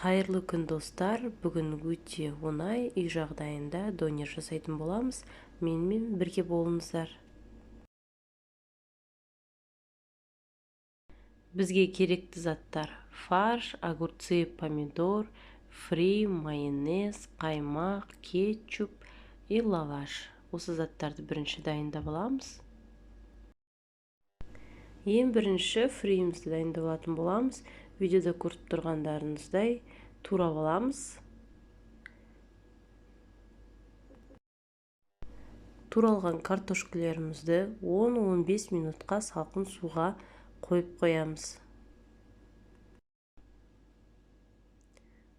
Қайырлы күн достар, бүгін өте оңай үй жағдайында донер жасайтын боламыз. Менімен бірге болыңыздар. Бізге керекті заттар: фарш, огурцы, помидор, фри, майонез, қаймақ, кетчуп и лаваш. Осы заттарды бірінші дайындап аламыз. Ең бірінші фриімізді дайындап алатын боламыз. Видеода көріп тұрғандарыңыздай турап аламыз. Туралған картошкілерімізді 10-15 минутқа салқын суға қойып қоямыз.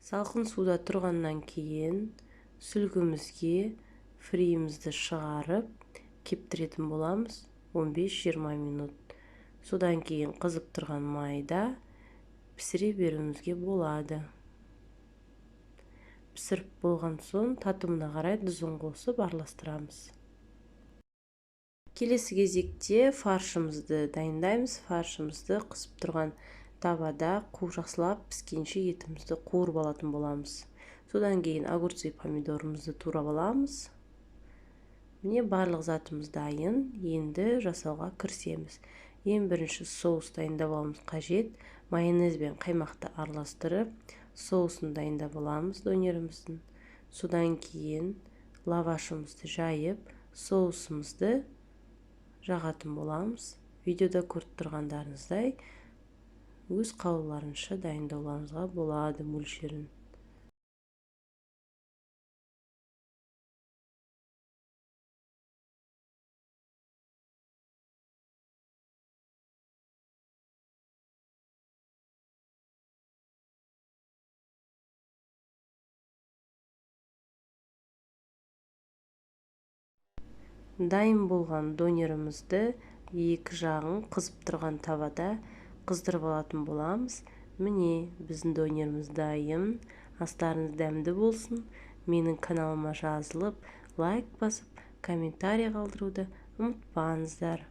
Салқын суда тұрғаннан кейін сүлгімізге фриімізді шығарып кептіретін боламыз 15-20 минут. Содан кейін қызып тұрған майда пісіре беруімізге болады. Пісіріп болған соң татымына қарай тұзын қосып араластырамыз. Келесі кезекте фаршымызды дайындаймыз. Фаршымызды қызып тұрған тавада жақсылап піскенше етімізді қуырып алатын боламыз. Содан кейін огурцы помидорымызды турап аламыз. Міне барлық затымыз дайын. Енді жасауға кірісеміз. Ең бірінші соус дайындап алуымыз қажет. Майонез бен қаймақты араластырып, соусын дайындап аламыз донеріміздің. Содан кейін лавашымызды жайып, соусымызды жағатын боламыз. Видеода көріп тұрғандарыңыздай өз қалауларыңызша дайындауларыңызға болады мөлшерін. Дайын болған донерімізді екі жағын қызып тұрған тавада қыздырып алатын боламыз. Міне біздің донеріміз дайын. Астарыңыз дәмді болсын. Менің каналыма жазылып, лайк басып, комментарий қалдыруды ұмытпаңыздар.